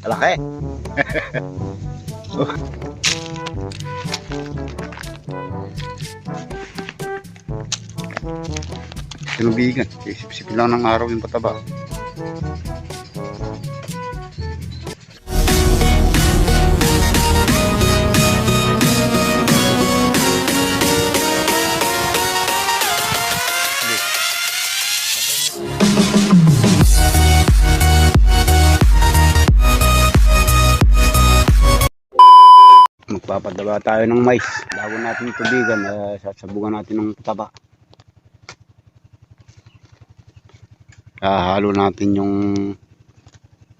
Malaki. Tinubigan. Isip-isipin lang ng araw yung pataba. Magpapadaba tayo ng mais bago natin tubigan. Sasabugan natin ng pataba. Halo natin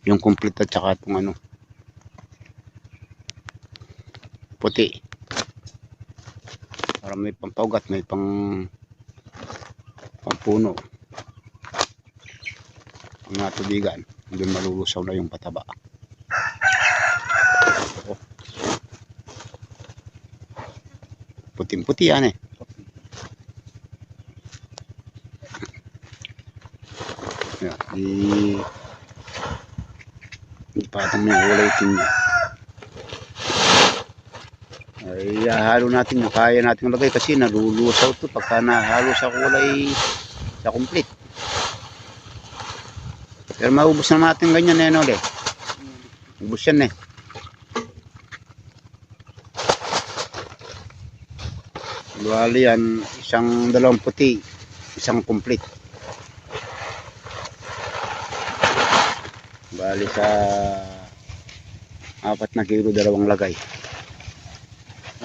yung complete at saka itong ano puti para may pampaugat, may pampuno ang natubigan. Doon malulusaw na yung pataba. Puting-puti yan eh. Yan, di patang may kulay itim niya. Ay halo natin yung kaya natin lagay kasi nalulusaw to pagka nahalo sa kulay sa complete. Pero maubos na natin ganyan eh, no, le. Ubos yan eh. Bali yan, dalawang puti, isang complete. Bali sa 4 na kilo dalawang lagay.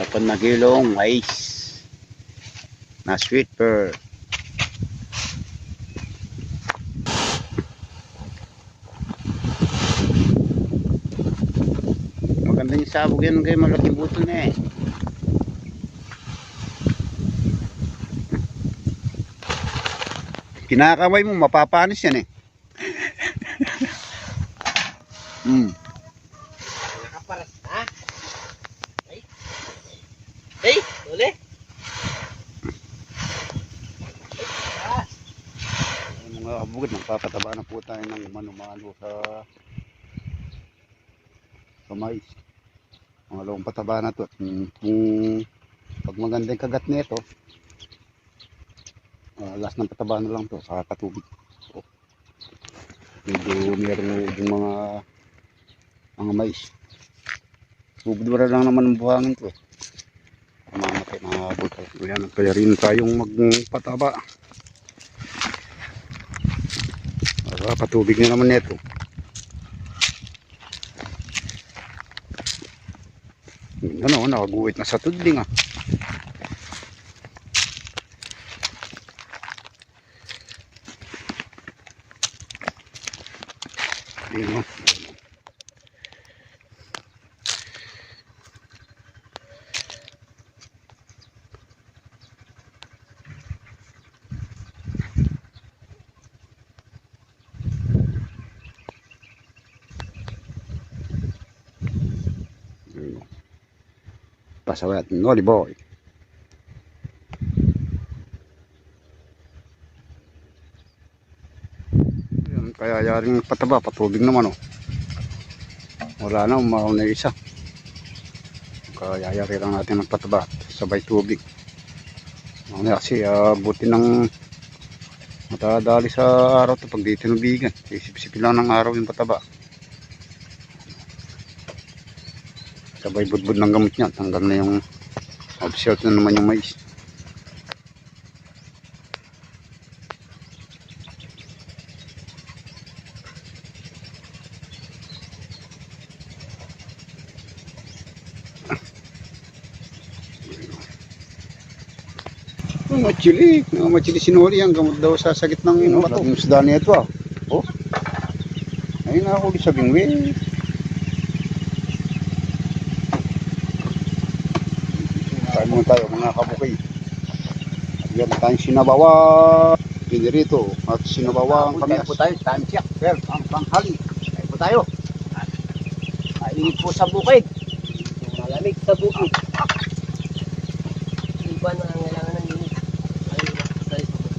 4 na kilong mais na sweet pear. Maganda yung sabog yan kayo, malaking buto na eh. Kinakaway mo, mapapanis yan eh. Nakaparas ha? Hey, uli. Mga kabukid, magpapataba na po tayo ng mano-mano sa mais. Mga lawang pataba na to. Pag maganda yung kagat nito, last ng pataba na lang to sa katubig. So, medyo meron yung mga mais. Bubudura lang naman ang buhangin to eh. Mamatay mga butay. Kaya rin tayong magpataba. Patubig na naman nito. Ano, nakaguhit na sa tudling ah. Yun, no? Pasawat, noli boy. Yan, kaya yaring pataba, patubig naman oh. Wala na, umaw na isa. Kaya yari lang natin ng pataba, sabay tubig. Kasi buti ng matadali sa araw to pag di tinubigan. Isip-isipin lang ng araw yung pataba. Sabay budbud ng gamot niya, tanggal na yung observe na naman yung mais. Machili sinuri ang gamot daw sa sakit ng bato. Yung isda nito ah. Oh. Ayun ako di sabing we. Kain muna tayo mga kabukay. Yan tayong sinabawa pinirito at sinabawa ang kamias. Po tayo, time check. Well, ang panghali. Kain po tayo. Mainit po sa bukid. Malamig sa bukid. Iba na ang kailangan ng init. Ayun na, tayo sa bukid.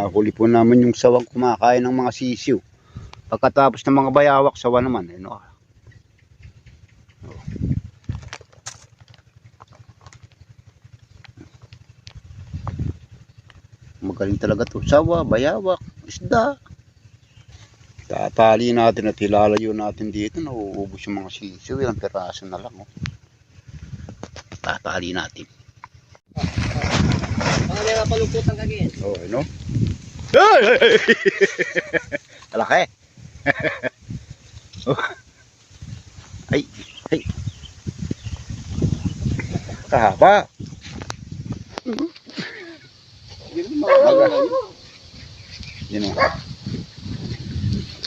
Nahuli po naman yung sawang kumakain ng mga sisiw. Pagkatapos ng mga bayawak, sawa naman. Ayun, oh. Magaling talaga to. Sawa, bayawak, isda. Tatali natin at ilalayo natin dito. Nauubos yung mga sisiw. Ilang piraso na lang. Oh. Tatali natin. Mga nangapalungkutan ka gin. Oh, ano? Malaki. Oh. Ay, ay. Kahaba. Yun o.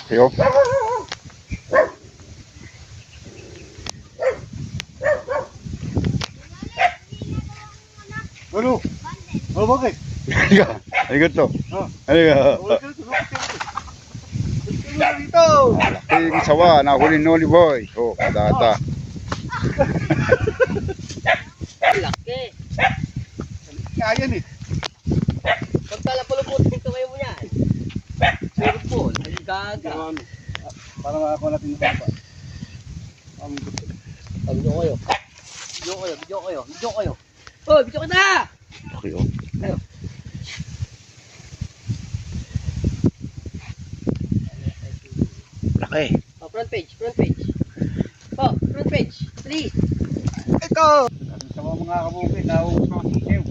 Ayo. Ano? Ano bakit? Ay, to. Oh. Ay, Dito! malaking sawa. Nahuli ni Oli Boy. Oh, kadata. Laki. Kaya eh. Pagkalapalupot dito kayo mo yan. Sir Paul, ay gaga. Para makakuha natin yung bata. Video kayo. Video kayo. Oh, video kita! Okay, oh. Laki. Oh, front page. Oh, front page. Please. Ito! Sa mga kabukid, naubos mga sisiw.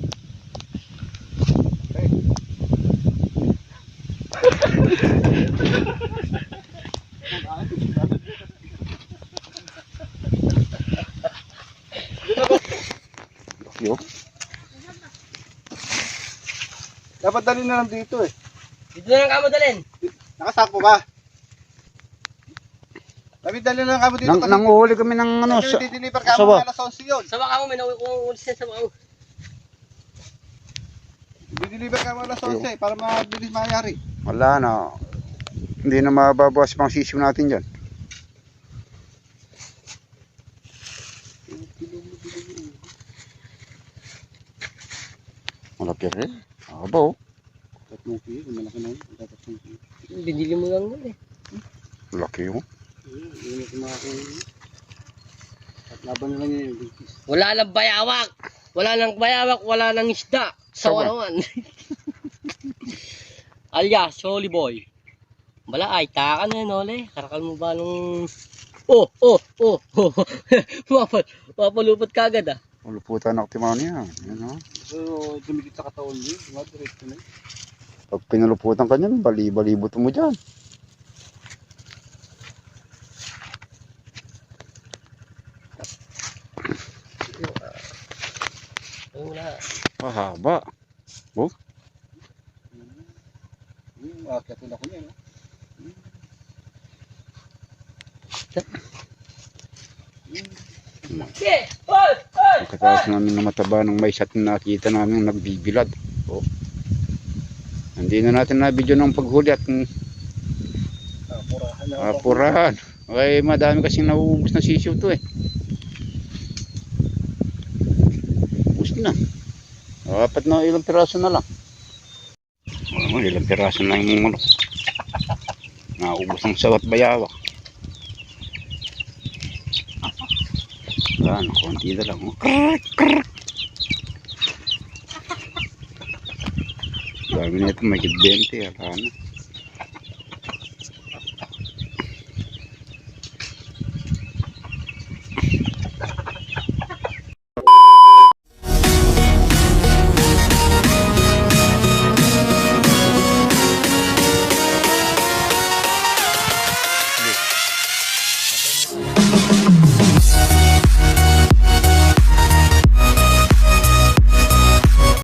Laki, oh. Dapat dalhin na lang dito eh. Dito na lang kamo dalhin. Nakasakpo ba? Dapat dalhin na lang kamo dito kasi Nanguhuli kami ng ano. dideliver ka sawa. mo alas 11 yun. Sama kamo, may nawi kong ulis na sama kamo. Dideliver ka mo alas 11 para mabilis mayari. Wala na. Hindi na mababawas pang sisiw natin dyan. Malaki rin. Aba, oh. 3 kilo, malaki na yun. 3 kilo. Binili mo lang nun eh. Laki, oh. Yun ang kumakin. At laban na lang yun yung bigkis. Wala nang bayawak. Wala nang isda. Sawa. Sawa naman. Alias, Holy Boy. Bala, ay, taka na yun, ole. Karakal mo ba nung... Oh. Mapalupot ka agad ah. Luputan ako timano yan. Yan, oh. So, dumikit sa katawan niyo. Diretso na yun. Pag pinuluputan ka niyan, bali-balibot mo dyan. Ayun na. Mahaba. Oh. Akyatin ako niya. No? Okay. Hoy! Pagkatapos namin na mataba ng mais at nakita namin nagbibilad. Oh. Hindi na natin na video ng paghuli at Purahan na. apurahan. Okay, madami kasing nauubos na sisiw to eh. Ubus na. Apat na ilang piraso na lang. Oh, ilang piraso na yung manok. Naubos ng sawat bayawak. Wala na, konti na lang. Oh. Dami na ito, may 20. Wala na.